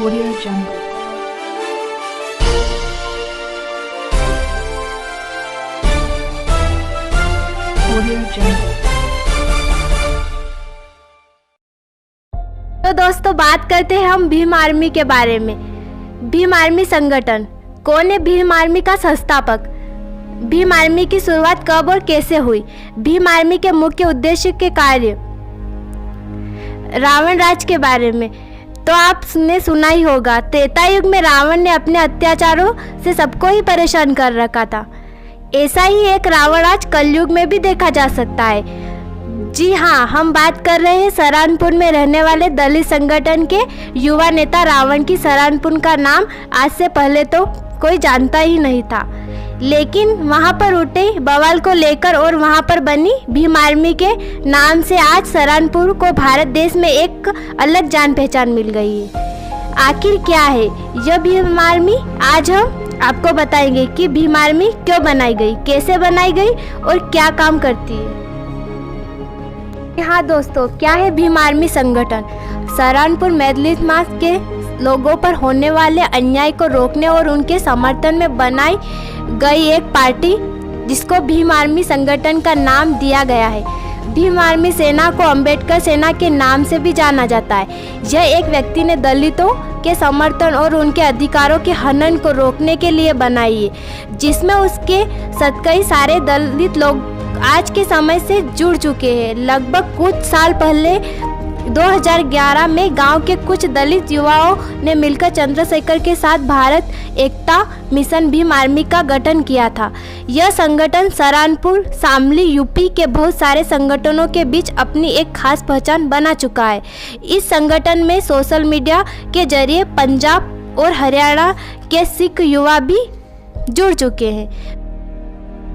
Audio Jungle. Audio Jungle. तो दोस्तों बात करते हैं हम भीम आर्मी के बारे में। भीम आर्मी संगठन कौन है? भीम आर्मी का संस्थापक। भीम आर्मी की शुरुआत कब और कैसे हुई? भीम आर्मी के मुख्य उद्देश्य के कार्य। रावण राज के बारे में तो आपने सुना ही होगा। त्रेता युग में रावण ने अपने अत्याचारों से सबको ही परेशान कर रखा था। ऐसा ही एक रावण राज कलयुग में भी देखा जा सकता है। जी हाँ, हम बात कर रहे हैं सहारनपुर में रहने वाले दलित संगठन के युवा नेता रावण की। सहारनपुर का नाम आज से पहले तो कोई जानता ही नहीं था, लेकिन वहां पर उठे बवाल को लेकर और वहां पर बनी भीम आर्मी के नाम से आज सहारनपुर को भारत देश में एक अलग जान पहचान मिल गई है। आखिर क्या है यह भीम आर्मी? आज हम आपको बताएंगे कि भीम आर्मी क्यों बनाई गई, कैसे बनाई गई और क्या काम करती है। हाँ दोस्तों, क्या है भीम आर्मी संगठन? सहारनपुर मैथिली समाज के लोगों पर होने वाले अन्याय को रोकने और उनके समर्थन में बनाई गई एक पार्टी जिसको भीम आर्मी संगठन का नाम दिया गया है। भीम आर्मी सेना को अंबेडकर सेना के नाम से भी जाना जाता है। यह एक व्यक्ति ने दलितों के समर्थन और उनके अधिकारों के हनन को रोकने के लिए बनाई है, जिसमें उसके साथ कई सारे दलित लोग आज के समय से जुड़ चुके हैं। लगभग कुछ साल पहले 2011 में गांव के कुछ दलित युवाओं ने मिलकर चंद्रशेखर के साथ भारत एकता मिशन भीम आर्मी का गठन किया था। यह संगठन सहारनपुर, शामली, यूपी के बहुत सारे संगठनों के बीच अपनी एक खास पहचान बना चुका है। इस संगठन में सोशल मीडिया के जरिए पंजाब और हरियाणा के सिख युवा भी जुड़ चुके हैं।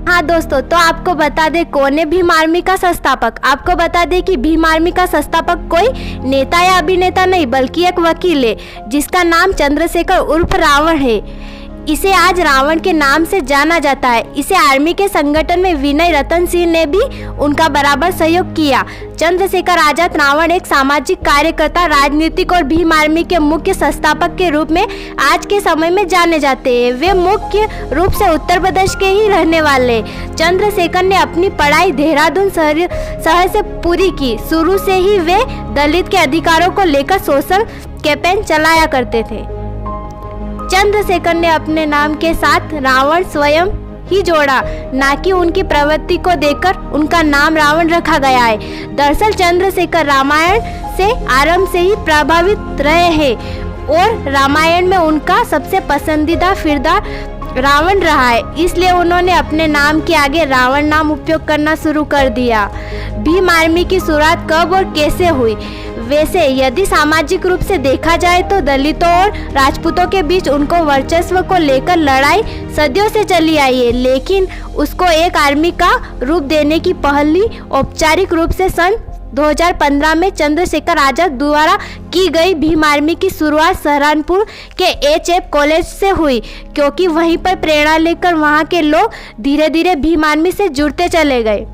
हाँ दोस्तों, तो आपको बता दें कौन है भीम आर्मी का संस्थापक। आपको बता दें कि भीम आर्मी का संस्थापक कोई नेता या अभिनेता नहीं बल्कि एक वकील है, जिसका नाम चंद्रशेखर उर्फ रावण है। इसे आज रावण के नाम से जाना जाता है। इसे आर्मी के संगठन में विनय रतन सिंह ने भी उनका बराबर सहयोग किया। चंद्रशेखर आजाद रावण एक सामाजिक कार्यकर्ता, राजनीतिक और भीम आर्मी के मुख्य संस्थापक के रूप में आज के समय में जाने जाते हैं। वे मुख्य रूप से उत्तर प्रदेश के ही रहने वाले। चंद्रशेखर ने अपनी पढ़ाई देहरादून शहर से पूरी की। शुरू से ही वे दलित के अधिकारों को लेकर सोशल कैंपेन चलाया करते थे। चंद्रशेखर ने अपने नाम के साथ रावण स्वयं ही जोड़ा, ना कि उनकी प्रवृत्ति को देखकर उनका नाम रावण रखा गया है। दरअसल चंद्रशेखर रामायण से आरंभ से ही प्रभावित रहे हैं और रामायण में उनका सबसे पसंदीदा किरदार रावण रहा है, इसलिए उन्होंने अपने नाम के आगे रावण नाम उपयोग करना शुरू कर दिया। भीम आर्मी की शुरुआत कब और कैसे हुई? वैसे यदि सामाजिक रूप से देखा जाए तो दलितों और राजपूतों के बीच उनको वर्चस्व को लेकर लड़ाई सदियों से चली आई है, लेकिन उसको एक आर्मी का रूप देने की पहली औपचारिक रूप से सन 2015 में चंद्रशेखर आजाद द्वारा की गई। भीम आर्मी की शुरुआत सहारनपुर के HF कॉलेज से हुई, क्योंकि वहीं पर प्रेरणा लेकर वहां के लोग धीरे धीरे भीम आर्मी से जुड़ते चले गए।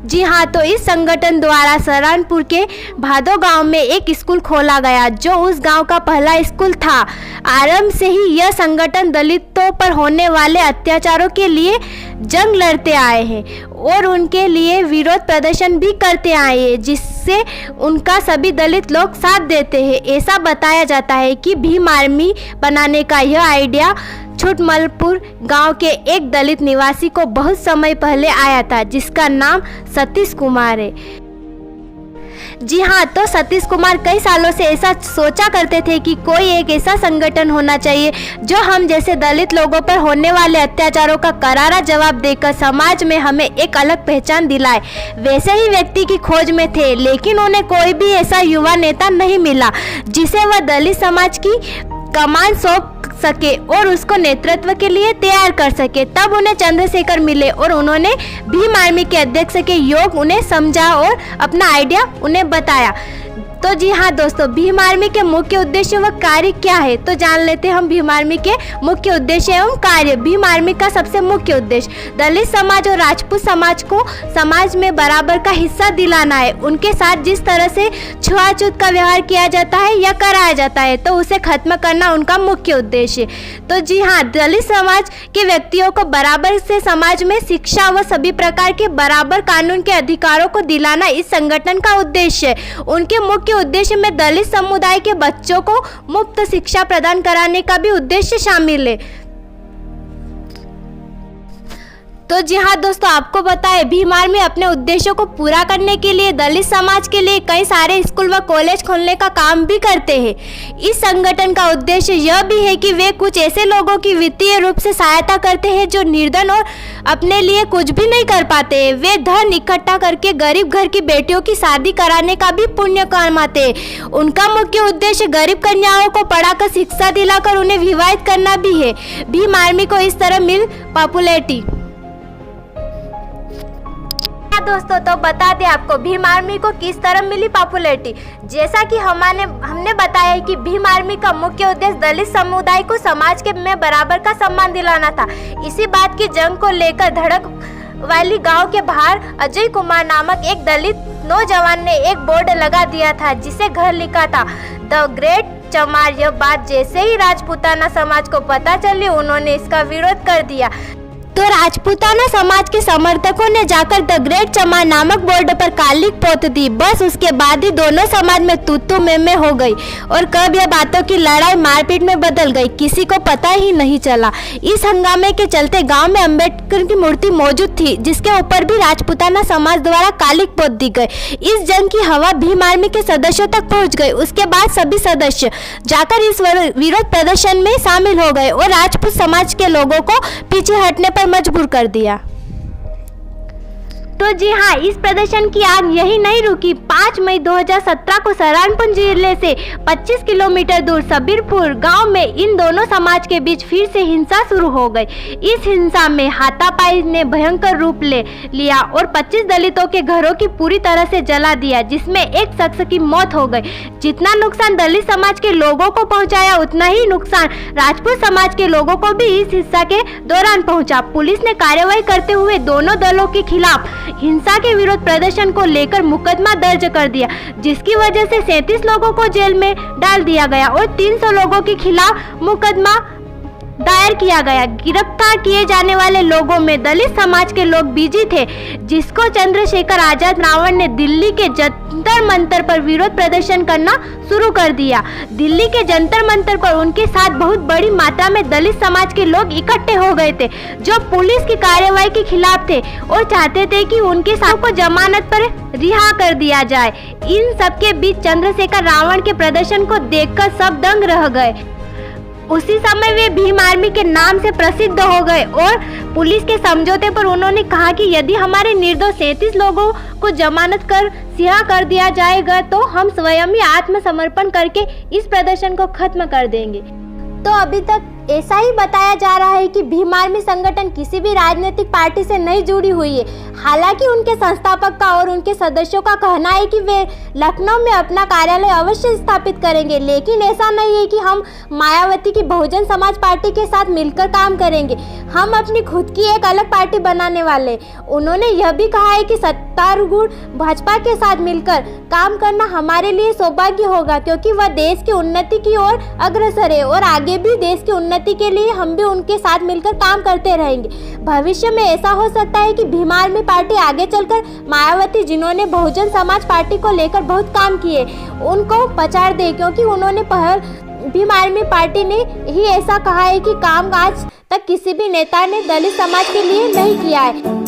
जी हाँ, तो इस संगठन द्वारा सहारनपुर के भादो गांव में एक स्कूल खोला गया, जो उस गांव का पहला स्कूल था। आरंभ से ही यह संगठन दलितों पर होने वाले अत्याचारों के लिए जंग लड़ते आए हैं और उनके लिए विरोध प्रदर्शन भी करते आए हैं, जिससे उनका सभी दलित लोग साथ देते हैं। ऐसा बताया जाता है कि भीम आर्मी बनाने का यह आइडिया छुटमलपुर गांव के एक दलित निवासी को बहुत समय पहले आया था, जिसका नाम सतीश कुमार है। जी हाँ, तो सतीश कुमार कई सालों से ऐसा सोचा करते थे कि कोई एक ऐसा संगठन होना चाहिए जो हम जैसे दलित लोगों पर होने वाले अत्याचारों का करारा जवाब देकर समाज में हमें एक अलग पहचान दिलाए। वैसे ही व्यक्ति की खोज में थे, लेकिन उन्हें कोई भी ऐसा युवा नेता नहीं मिला जिसे वह दलित समाज की कमान सौंप सके और उसको नेतृत्व के लिए तैयार कर सके। तब उन्हें चंद्रशेखर मिले और उन्होंने भीम आर्मी के अध्यक्ष के योग उन्हें समझा और अपना आइडिया उन्हें बताया। तो जी हाँ दोस्तों, भीम आर्मी के मुख्य उद्देश्य व कार्य क्या है तो जान लेते हैं हम भीम आर्मी के मुख्य उद्देश्य एवं कार्य। भीम आर्मी का सबसे मुख्य उद्देश्य दलित समाज और राजपूत समाज को समाज में बराबर का हिस्सा दिलाना है। उनके साथ जिस तरह से छुआछूत का व्यवहार किया जाता है या कराया जाता है तो उसे खत्म करना उनका मुख्य उद्देश्य। तो जी हाँ, दलित समाज के व्यक्तियों को बराबर से समाज में शिक्षा व सभी प्रकार के बराबर कानून के अधिकारों को दिलाना इस संगठन का उद्देश्य है। उनके मुख्य उद्देश्य में दलित समुदाय के बच्चों को मुफ्त शिक्षा प्रदान कराने का भी उद्देश्य शामिल है। तो जी हाँ दोस्तों, आपको बताएं भीम आर्मी अपने उद्देश्यों को पूरा करने के लिए दलित समाज के लिए कई सारे स्कूल व कॉलेज खोलने का काम भी करते हैं। इस संगठन का उद्देश्य यह भी है कि वे कुछ ऐसे लोगों की वित्तीय रूप से सहायता करते हैं जो निर्धन और अपने लिए कुछ भी नहीं कर पाते हैं। वे धन इकट्ठा करके गरीब घर की बेटियों की शादी कराने का भी पुण्य कमाते हैं। उनका मुख्य उद्देश्य गरीब कन्याओं को पढ़ाकर शिक्षा दिलाकर उन्हें विवाहित करना भी है। भीम आर्मी को इस तरह मिल पॉपुलैरिटी। दोस्तों तो बता दें आपको भीम आर्मी को किस तरह मिली पॉपुलैरिटी। जैसा कि हमने बताया कि भीम आर्मी का मुख्य उद्देश्य दलित समुदाय को समाज के में बराबर का सम्मान दिलाना था। इसी बात की जंग को लेकर धड़क वाली गांव के बाहर अजय कुमार नामक एक दलित नौजवान ने एक बोर्ड लगा दिया था जिसे घर लिखा था द ग्रेट चमार। यह बात जैसे ही राजपूताना समाज को पता चली उन्होंने इसका विरोध कर दिया। तो राजपूताना समाज के समर्थकों ने जाकर द ग्रेट चमार नामक बोर्ड पर कालिक पोत दी। बस उसके बाद ही दोनों समाज में तू में हो गई और कब यह बातों की लड़ाई मारपीट में बदल गई किसी को पता ही नहीं चला। इस हंगामे के चलते गांव में अंबेडकर की मूर्ति मौजूद थी जिसके ऊपर भी राजपूताना समाज द्वारा कालिक पोत दी गई। इस जंग की हवा भीम आर्मी के सदस्यों तक पहुंच गई। उसके बाद सभी सदस्य जाकर इस विरोध प्रदर्शन में शामिल हो गए और राजपूत समाज के लोगों को पीछे हटने पर मजबूर कर दिया। तो जी हाँ, इस प्रदर्शन की आग यही नहीं रुकी। 5 मई 2017 को सहारनपुर जिले से 25 किलोमीटर दूर सबीरपुर गांव में इन दोनों समाज के बीच फिर से हिंसा शुरू हो गई। इस हिंसा में हाथापाई ने भयंकर रूप ले लिया और 25 दलितों के घरों की पूरी तरह से जला दिया जिसमें एक शख्स की मौत हो गई। जितना नुकसान दलित समाज के लोगों को पहुंचाया उतना ही नुकसान राजपूत समाज के लोगों को भी इस हिंसा के दौरान पहुंचा। पुलिस ने कार्रवाई करते हुए दोनों दलों के खिलाफ हिंसा के विरोध प्रदर्शन को लेकर मुकदमा दर्ज कर दिया जिसकी वजह से 37 लोगों को जेल में डाल दिया गया और 300 लोगों के खिलाफ मुकदमा दायर किया गया। गिरफ्तार किए जाने वाले लोगों में दलित समाज के लोग बिजी थे जिसको चंद्रशेखर आजाद रावण ने दिल्ली के जंतर मंतर पर विरोध प्रदर्शन करना शुरू कर दिया। दिल्ली के जंतर मंतर पर उनके साथ बहुत बड़ी मात्रा में दलित समाज के लोग इकट्ठे हो गए थे जो पुलिस की कार्रवाई के खिलाफ थे और चाहते थे कि उनके साथ को जमानत पर रिहा कर दिया जाए। इन सबके बीच चंद्रशेखर रावण के प्रदर्शन को देखकर सब दंग रह गए। उसी समय वे भीम आर्मी के नाम से प्रसिद्ध हो गए और पुलिस के समझौते पर उन्होंने कहा कि यदि हमारे निर्दोष 37 लोगों को जमानत कर रिहा कर दिया जाएगा तो हम स्वयं ही आत्मसमर्पण करके इस प्रदर्शन को खत्म कर देंगे। तो अभी तक ऐसा ही बताया जा रहा है कि भीम आर्मी संगठन किसी भी राजनीतिक पार्टी से नहीं जुड़ी हुई है। हालांकि उनके संस्थापक का और उनके सदस्यों का कहना है कि वे लखनऊ में अपना कार्यालय अवश्य स्थापित करेंगे, लेकिन ऐसा नहीं है कि हम मायावती की बहुजन समाज पार्टी के साथ मिलकर काम करेंगे। हम अपनी खुद की एक अलग पार्टी बनाने वाले। उन्होंने यह भी कहा है कि सत्तारूढ़ भाजपा के साथ मिलकर काम करना हमारे लिए सौभाग्य होगा क्योंकि वह देश की उन्नति की ओर अग्रसर है और आगे भी देश की उन्नति के लिए हम भी उनके साथ मिलकर काम करते रहेंगे। भविष्य में ऐसा हो सकता है कि भीम आर्मी पार्टी आगे चलकर मायावती जिन्होंने बहुजन समाज पार्टी को लेकर बहुत काम किए उनको पछाड़ दे क्योंकि उन्होंने भीम आर्मी पार्टी ने ही ऐसा कहा है कि काम आज तक किसी भी नेता ने दलित समाज के लिए नहीं किया है।